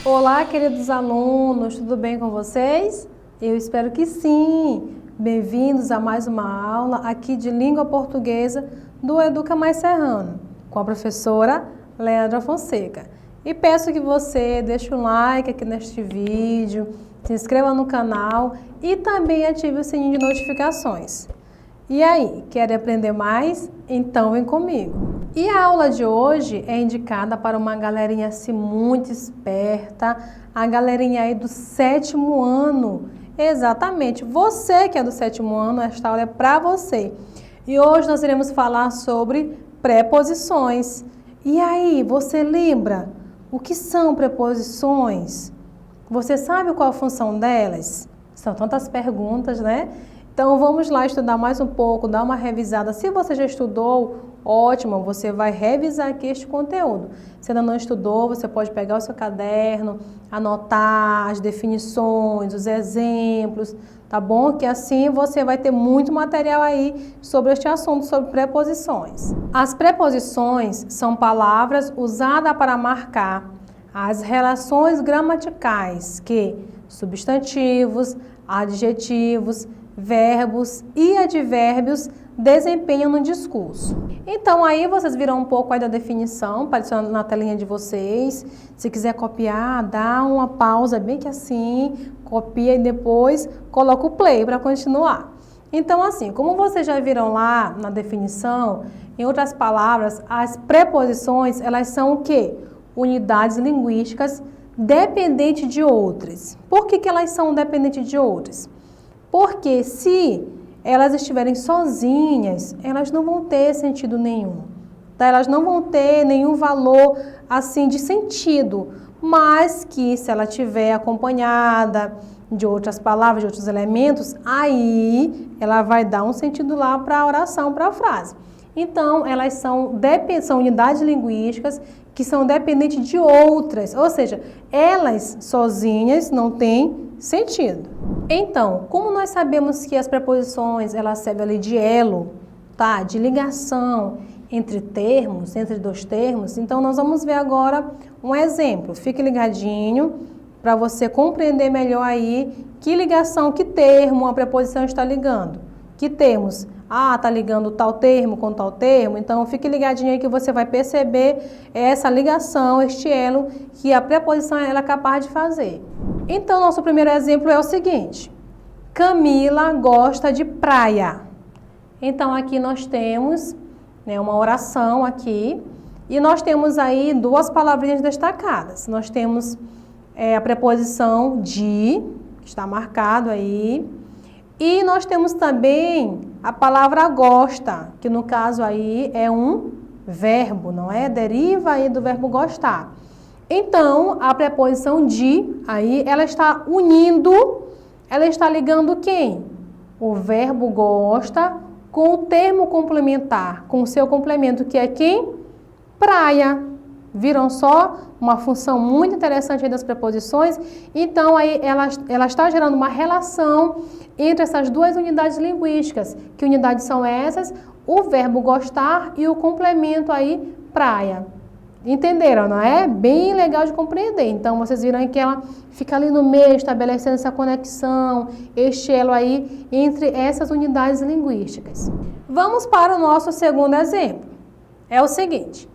Olá, queridos alunos, tudo bem com vocês? Eu espero que sim! Bem-vindos a mais uma aula aqui de língua portuguesa do Educa Mais Serrano, com a professora Leandra Fonseca. E peço que você deixe um like aqui neste vídeo, se inscreva no canal e também ative o sininho de notificações. E aí, quer aprender mais? Então vem comigo! E a aula de hoje é indicada para uma galerinha assim muito esperta, a galerinha aí do 7º ano. Exatamente, você que é do 7º ano, esta aula é para você. E hoje nós iremos falar sobre preposições. E aí, você lembra o que são preposições? Você sabe qual a função delas? São tantas perguntas, né? Então vamos lá estudar mais um pouco, dar uma revisada. Se você já estudou, ótimo, você vai revisar aqui este conteúdo. Se ainda não estudou, você pode pegar o seu caderno, anotar as definições, os exemplos, tá bom? Que assim você vai ter muito material aí sobre este assunto, sobre preposições. As preposições são palavras usadas para marcar as relações gramaticais que substantivos, adjetivos, verbos e advérbios desempenham no discurso. Então aí vocês viram um pouco aí da definição, aparecendo na telinha de vocês. Se quiser copiar, dá uma pausa bem que assim, copia e depois coloca o play para continuar. Então assim, como vocês já viram lá na definição, em outras palavras, as preposições, elas são o quê? Unidades linguísticas dependentes de outras. Por que elas são dependentes de outras? Porque se elas estiverem sozinhas, elas não vão ter sentido nenhum. Tá? Elas não vão ter nenhum valor assim de sentido, mas que se ela estiver acompanhada de outras palavras, de outros elementos, aí ela vai dar um sentido lá para a oração, para a frase. Então, elas são unidades linguísticas que são dependentes de outras, ou seja, elas sozinhas não têm sentido. Então, como nós sabemos que as preposições elas servem ali de elo, tá? De ligação entre termos, entre dois termos, então nós vamos ver agora um exemplo. Fique ligadinho para você compreender melhor aí que ligação, que termo a preposição está ligando. Que termos? Ah, tá ligando tal termo com tal termo, então fique ligadinho aí que você vai perceber essa ligação, este elo que a preposição ela é capaz de fazer. Então, nosso primeiro exemplo é o seguinte: Camila gosta de praia. Então, aqui nós temos uma oração aqui e nós temos aí duas palavrinhas destacadas. Nós temos a preposição de, que está marcado aí, e nós temos também a palavra gosta, que no caso aí é um verbo, não é? Deriva aí do verbo gostar. Então, a preposição de, aí, ela está unindo, ela está ligando quem? O verbo gosta com o termo complementar, com o seu complemento, que é quem? Praia. Viram só? Uma função muito interessante aí das preposições. Então, aí, ela está gerando uma relação entre essas duas unidades linguísticas. Que unidades são essas? O verbo gostar e o complemento aí, praia. Entenderam, não é? Bem legal de compreender. Então, vocês viram aí que ela fica ali no meio, estabelecendo essa conexão, este elo aí entre essas unidades linguísticas. Vamos para o nosso segundo exemplo. É o seguinte: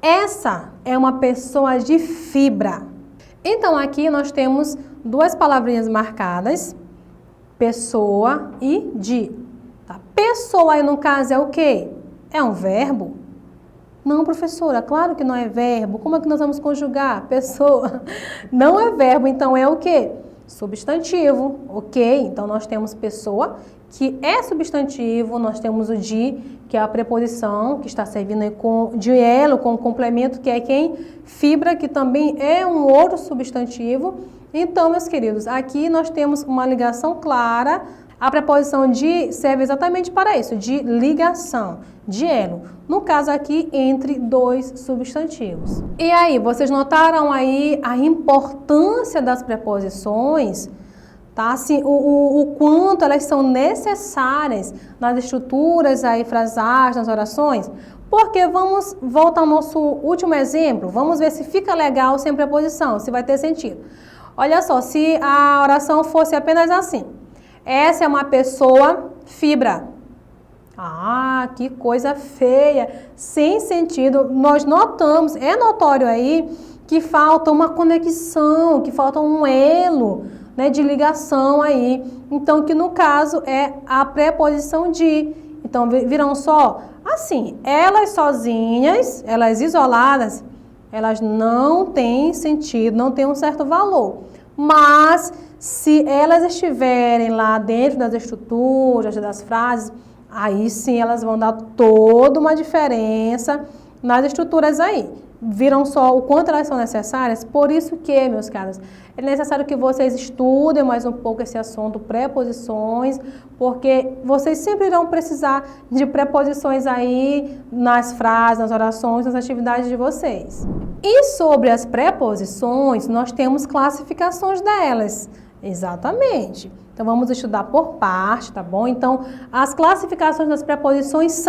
essa é uma pessoa de fibra. Então, aqui nós temos duas palavrinhas marcadas, pessoa e de. Tá? Pessoa aí no caso é o quê? É um verbo? Não, professora, claro que não é verbo. Como é que nós vamos conjugar? Pessoa. Não é verbo, então é o quê? Substantivo, ok? Então nós temos pessoa, que é substantivo, nós temos o de, que é a preposição, que está servindo aí de elo, com o complemento, que é quem? Fibra, que também é um outro substantivo. Então, meus queridos, aqui nós temos uma ligação clara. A preposição de serve exatamente para isso, de ligação, de elo. No caso aqui, entre dois substantivos. E aí, vocês notaram aí a importância das preposições? tá? Assim, o quanto elas são necessárias nas estruturas aí frasais, nas orações, porque vamos voltar ao nosso último exemplo, vamos ver se fica legal sem preposição, se vai ter sentido. Olha só, se a oração fosse apenas assim, essa é uma pessoa fibra. Ah, que coisa feia, sem sentido. Nós notamos, é notório aí, que falta uma conexão, que falta um elo, né, de ligação aí. Então, que no caso é a preposição de. Então, viram só? Assim, elas sozinhas, elas isoladas, elas não têm sentido, não têm um certo valor. Mas, se elas estiverem lá dentro das estruturas, das frases, aí sim elas vão dar toda uma diferença nas estruturas aí. Viram só o quanto elas são necessárias? Por isso que, meus caros, é necessário que vocês estudem mais um pouco esse assunto, preposições, porque vocês sempre irão precisar de preposições aí nas frases, nas orações, nas atividades de vocês. E sobre as preposições, nós temos classificações delas. Exatamente. Então, vamos estudar por parte, tá bom? Então, as classificações das preposições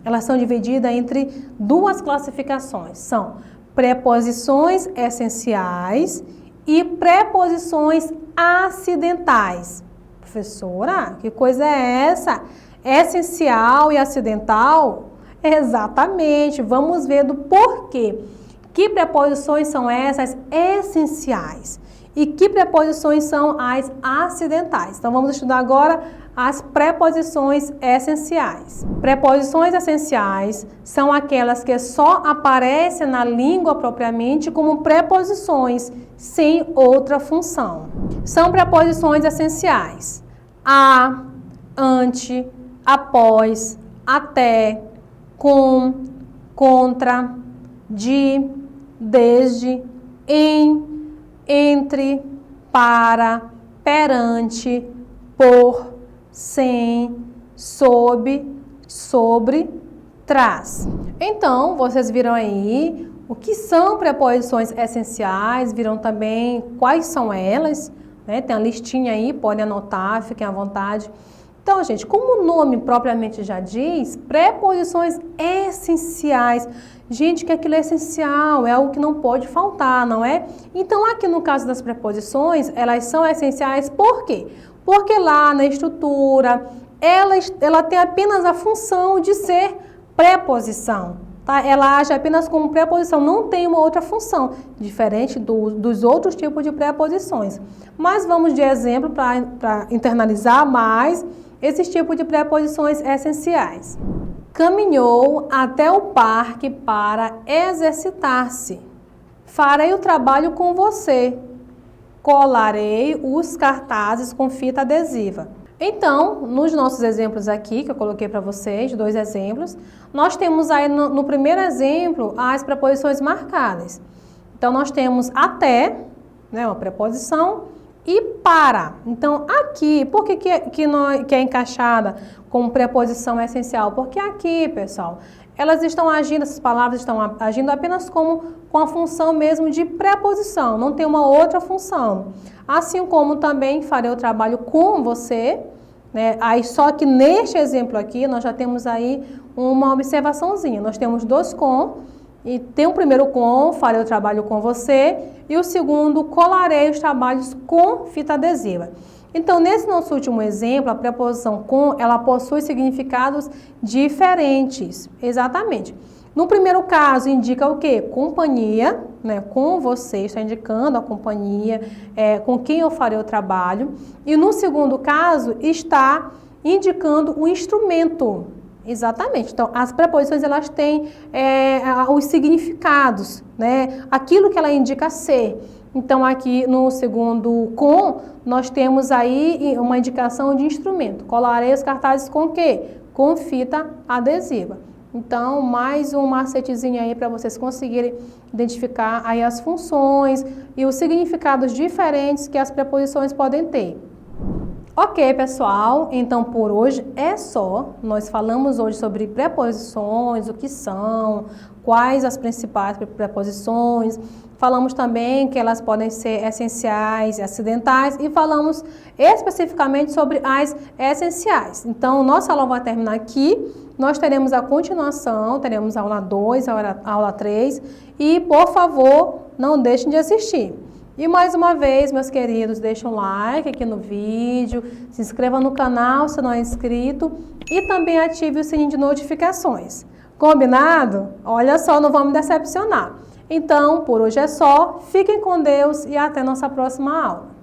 elas são divididas entre duas classificações. São preposições essenciais e preposições acidentais. Professora, que coisa é essa? Essencial e acidental? Exatamente. Vamos ver do porquê. Que preposições são essas essenciais? E que preposições são as acidentais? Então, vamos estudar agora as preposições essenciais. Preposições essenciais são aquelas que só aparecem na língua propriamente como preposições, sem outra função. São preposições essenciais: a, ante, após, até, com, contra, de, desde, em, entre, para, perante, por, sem, sob, sobre, traz. Então, vocês viram aí o que são preposições essenciais, viram também quais são elas, né? Tem a listinha aí, podem anotar, fiquem à vontade. Então, gente, como o nome propriamente já diz, preposições essenciais. Gente, que aquilo é essencial, é algo que não pode faltar, não é? Então, aqui no caso das preposições, elas são essenciais por quê? Porque lá na estrutura, ela tem apenas a função de ser preposição, tá? Ela age apenas como preposição, não tem uma outra função, diferente dos outros tipos de preposições. Mas vamos de exemplo para internalizar mais esses tipos de preposições essenciais. Caminhou até o parque para exercitar-se. Farei o trabalho com você. Colarei os cartazes com fita adesiva. Então, nos nossos exemplos aqui, que eu coloquei para vocês, 2 exemplos, nós temos aí no primeiro exemplo as preposições marcadas. Então, nós temos até, né, uma preposição, e para. Então, aqui, por que é encaixada como preposição essencial? Porque aqui, pessoal, elas estão agindo, essas palavras estão agindo apenas com a função mesmo de preposição, não tem uma outra função. Assim como também farei o trabalho com você, né? Aí só que neste exemplo aqui, nós já temos aí uma observaçãozinha. Nós temos 2 com, e tem o primeiro com, farei o trabalho com você, e o segundo, colarei os trabalhos com fita adesiva. Então, nesse nosso último exemplo, a preposição com, ela possui significados diferentes. Exatamente. No primeiro caso, indica o quê? Companhia, né? Com você, está indicando a companhia, com quem eu farei o trabalho. E no segundo caso, está indicando o instrumento. Exatamente. Então, as preposições, elas têm os significados, né? Aquilo que ela indica ser. Então, aqui no segundo com, nós temos aí uma indicação de instrumento. Colarei os cartazes com o quê? Com fita adesiva. Então, mais um macetezinho aí para vocês conseguirem identificar aí as funções e os significados diferentes que as preposições podem ter. Ok, pessoal, então por hoje é só. Nós falamos hoje sobre preposições, o que são, quais as principais preposições. Falamos também que elas podem ser essenciais e acidentais e falamos especificamente sobre as essenciais. Então, nossa aula vai terminar aqui. Nós teremos a continuação, teremos a aula 2, a aula 3 e, por favor, não deixem de assistir. E mais uma vez, meus queridos, deixem um like aqui no vídeo, se inscreva no canal se não é inscrito e também ative o sininho de notificações. Combinado? Olha só, não vamos decepcionar. Então, por hoje é só, fiquem com Deus e até nossa próxima aula.